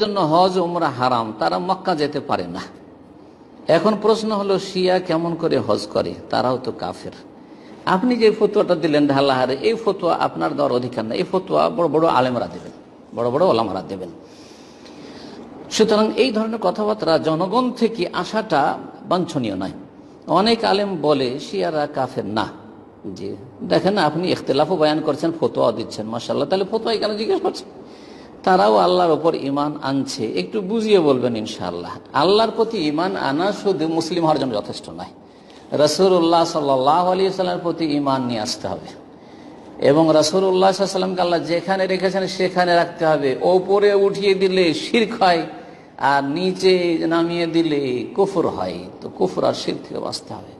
জন্য হজ উমরা হারাম, তারা মক্কা যেতে পারে না। এখন প্রশ্ন হলো শিয়া কেমন করে হজ করে? তারাও তো কাফের। আপনি যে ফতোয়াটা দিলেন ঢালাহারে, এই ফতোয়া আপনার দেওয়ার অধিকার না। এই ফতোয়া বড় বড় আলেমরা দেবেন, বড় বড় ওলামারা দেবেন। সুতরাং এই ধরনের কথাবার্তা জনগণ থেকে আসাটা বাঞ্ছনীয় নয়। অনেক আলেম বলে শিয়ারা কাফের না। জি, দেখেন আপনি ইখতিলাফও বয়ান করছেন, ফতোয়া দিচ্ছেন, মাশাআল্লাহ। তাহলে ফতোয়া কেন জিজ্ঞেস করছেন? তারাও আল্লাহর ওপর ইমান আনছে, একটু বুঝিয়ে বলবেন ইনশাআল্লাহ। আল্লাহর প্রতি ইমান আনা শুধু মুসলিম হওয়ার জন্য যথেষ্ট নয়, রাসূলুল্লাহ সাল্লাল্লাহু আলাইহি ওয়াসাল্লামের প্রতি ইমান নিয়ে আসতে হবে এবং রাসূলুল্লাহ সাল্লাল্লাহু আলাইহি ওয়াসাল্লামকে আল্লাহ যেখানে রেখেছেন সেখানে রাখতে হবে। ওপরে উঠিয়ে দিলে শিরক হয়, আর নিচে নামিয়ে দিলে কুফর হয়। তো কুফর আর শিরক থেকে বাঁচতে হবে।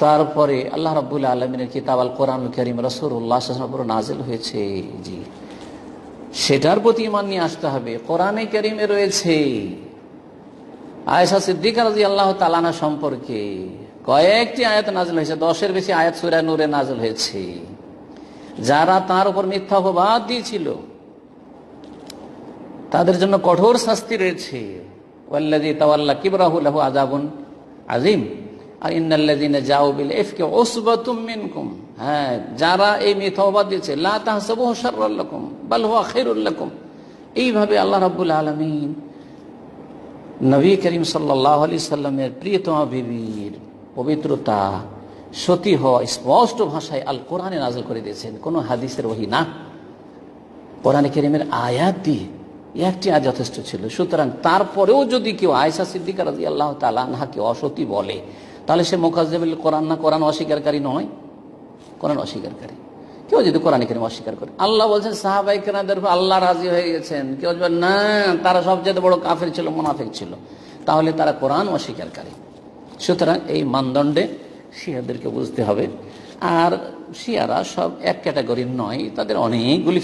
তারপরে আল্লাহ রাব্বুল আলামিনের কিতাব আল কোরআনুল কারীম রাসূলুল্লাহ সাল্লাল্লাহু আলাইহি ওয়াসাল্লামের উপর নাযিল হয়েছে, জি, সেটার প্রতি ঈমান নিয়ে আসতে হবে। কোরআনে কারীমে রয়েছে আয়েশা সিদ্দিকা রাদিয়াল্লাহু তাআলা আনহা সম্পর্কে কয়েকটি আয়াত নাযিল হয়েছে, 10-এর বেশি আয়াত সূরা নূরে নাযিল হয়েছে। যারা তার উপর মিথ্যা অপবাদ দিয়েছিল তাদের জন্য কঠোর শাস্তি রয়েছে। ওয়াল্লাযী তাওয়াল্লা কিবরাহু লাহু আযাবুন আযীম আর ইন্নাল্লাযীনা জাউ বিল ইফকি উসবাতুম মিনকুম। হ্যাঁ, যারা এই মিথ্যা অপবাদ দিয়েছে, লা তাহসাবুহু শাররাল লাকুম বাল হুয়া খায়রুল লাকুম। এইভাবে আল্লাহ রাব্বুল আলামিন নবী করিম সাল্লাল্লাহু আলাইহি সাল্লামের প্রিয়তমা বিবির পবিত্রতা, সতী হওয়া স্পষ্ট ভাষায় আল কোরআনে নাযিল করে দিয়েছেন, কোনো হাদিসের ওহী না। কোরআনে কারীমের আয়াত দিয়ে একটি আয়াত যথেষ্ট ছিল। সুতরাং তারপরেও যদি কেউ আয়েশা সিদ্দিকা রাদিয়াল্লাহু তাআলা আনহাকে অসতী বলে, তাহলে সে মুকাজ্জিবুল কোরআন না, কোরআন অস্বীকারী নয়, কোরআন অস্বীকারী। কেউ যদি কোরআন কারীম অস্বীকার করে, আল্লাহ বলছেন সাহাবায়ে কেরামদের উপর আল্লাহ রাজি হয়ে গেছেন, কেউ বলবে না তারা সবচেয়ে বড় কাফের ছিল, মুনাফিক ছিল, তাহলে তারা কোরআন অস্বীকারী। সুতরাং এই মানদণ্ডে শিয়াদেরকে বুঝতে হবে। আর শিয়ারা সব এক ক্যাটাগরির নয়, তাদের অনেকগুলি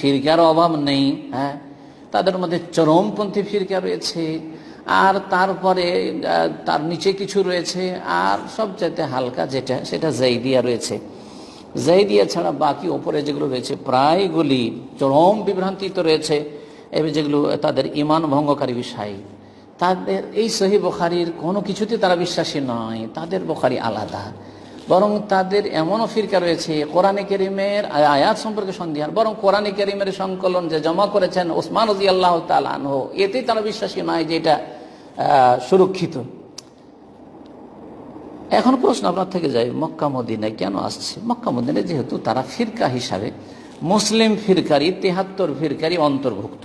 ফিরকার অভাব নেই। হ্যাঁ, তাদের মধ্যে চরমপন্থী ফিরকা রয়েছে, আর তারপরে তার নিচে কিছু রয়েছে, আর সবচাইতে হালকা যেটা সেটা জাইদিয়া রয়েছে। জাইদিয়া ছাড়া বাকি ওপরে যেগুলো রয়েছে প্রায়গুলি চরম বিভ্রান্তিত রয়েছে, এবং যেগুলো তাদের ঈমান ভঙ্গকারী বিষয়। তাদের এই সহিহ বুখারীর কোনো কিছুতে তারা বিশ্বাসী নয়, তাদের বুখারী আলাদা। বরং তাদের এমনও ফিরকা রয়েছে কোরআনে কারীমের আয়াত সম্পর্কে সন্দেহান, বরং কোরআনে কারীমের সংকলন যে জমা করেছেন ওসমান রাদিয়াল্লাহু তাআলা আনহু, এতে তারা বিশ্বাসী নয় যে এটা সুরক্ষিত। এখন প্রশ্ন আপনার থেকে যায়, মক্কা মদিনায় কেন আসছে? মক্কা মদিনায় যেহেতু তারা ফিরকা হিসাবে মুসলিম ফিরকারি 73 ফিরকারি অন্তর্ভুক্ত,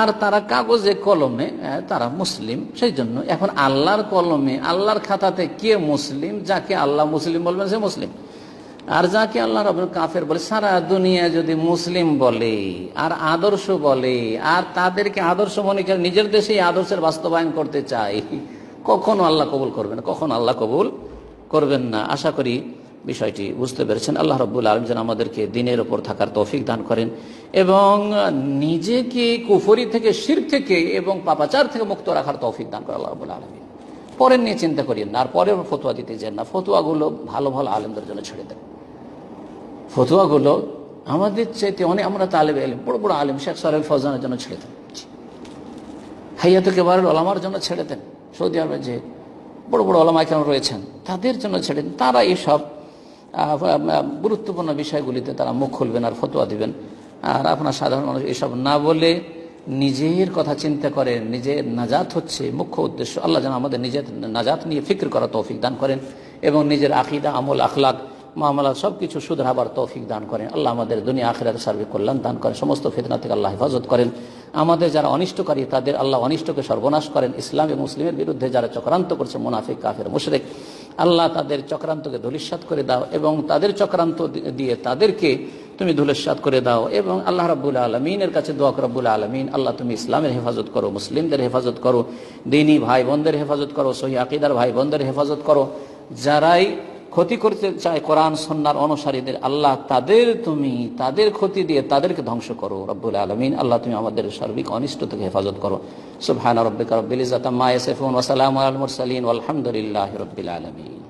আর তারা কাগজে কলমে তারা মুসলিম, সেই জন্য এখন আল্লাহর কলমে আল্লাহর খাতাতে কে মুসলিম, যাকে আল্লাহ মুসলিম বলবেন সে মুসলিম, আর যাকে আল্লাহ রাব্বুল কাফের বলে। সারা দুনিয়া যদি মুসলিম বলে আর আদর্শ বলে, আর তাদেরকে আদর্শ মনে করে নিজের দেশে আদর্শের বাস্তবায়ন করতে চায়, কখনো আল্লাহ কবুল করবেন না, কখনো আল্লাহ কবুল করবেন না। আশা করি বিষয়টি বুঝতে পেরেছেন। আল্লাহ রাব্বুল আলামিন যেন আমাদেরকে দ্বীনের উপর থাকার তৌফিক দান করেন এবং নিজেকে কুফরি থেকে, শিরক থেকে এবং পাপাচার থেকে মুক্ত রাখার তৌফিক দান করেন আল্লাহ রাব্বুল আলামিন। পরের নিয়ে চিন্তা করিয়েন না, আর পরের ফতোয়া দিতে যান না। ফতোয়াগুলো ভালো ভালো আলেমদের জন্য ছেড়ে দেন। ফতোয়াগুলো আমাদের চাইতে অনেক, আমরা তালেবে ইলম, বড় বড় আলেম শেখ সালেহ ফৌজানের জন্য ছেড়ে দেন, হাইয়াতুল কিবারুল উলামার জন্য ছেড়ে দেন। সৌদি আরবে যে বড় বড় ওলামা কেরাম রয়েছেন তাদের জন্য ছেড়ে দেন। তারা এইসব গুরুত্বপূর্ণ বিষয়গুলিতে তারা মুখ খুলবেন আর ফতোয়া দিবেন। আর আপনার সাধারণ মানুষ এসব না বলে নিজের কথা চিন্তা করেন, নিজের নাজাত হচ্ছে মুখ্য উদ্দেশ্য। আল্লাহ যেন আমাদের নিজের নাজাত নিয়ে ফিক্র করার তৌফিক দান করেন এবং নিজের আকীদা, আমল, আখলাক, মামলা সব কিছু শুধরাবার তৌফিক দান করেন। আল্লাহ আমাদের দুনিয়া আখিরাত সার্বিক কল্যাণ দান করেন, সমস্ত ফিতনা থেকে আল্লাহ হেফাজত করেন। আমাদের যারা অনিষ্টকারী তাদের আল্লাহ অনিষ্টকে সর্বনাশ করেন। ইসলাম এবং মুসলিমের বিরুদ্ধে যারা চক্রান্ত করছে, মুনাফিক, কাফের, মুশরিক, আল্লাহ তাদের চক্রান্তকে ধূলিসাৎ করে দাও এবং তাদের চক্রান্ত দিয়ে তাদেরকে তুমি ধূলিসাৎ করে দাও। এবং আল্লাহ রাব্বুল আলামিনের কাছে দোয়া করো, রব্বুল আলামিন আল্লাহ তুমি ইসলামের হেফাজত করো, মুসলিমদের হেফাজত করো, দ্বীনী ভাই বোনদের হেফাজত করো, সহিহ আকীদার ভাই বোনদের হেফাজত করো। যারাই ক্ষতি করতে চায় কোরআন সুন্নাহর অনুসারীদের, আল্লাহ তাদের ক্ষতি দিয়ে তাদেরকে ধ্বংস করো রব্বুল আলামিন। আল্লাহ তুমি আমাদের সার্বিক অনিষ্ট থেকে হেফাজত করো। সুবহান রাব্বিকা রাব্বিল ইজ্জাতি আম্মা ইয়াসিফুন ওয়া সালামুন আলাল মুরসালিন ওয়ালহামদুলিল্লাহি রাব্বিল আলামিন।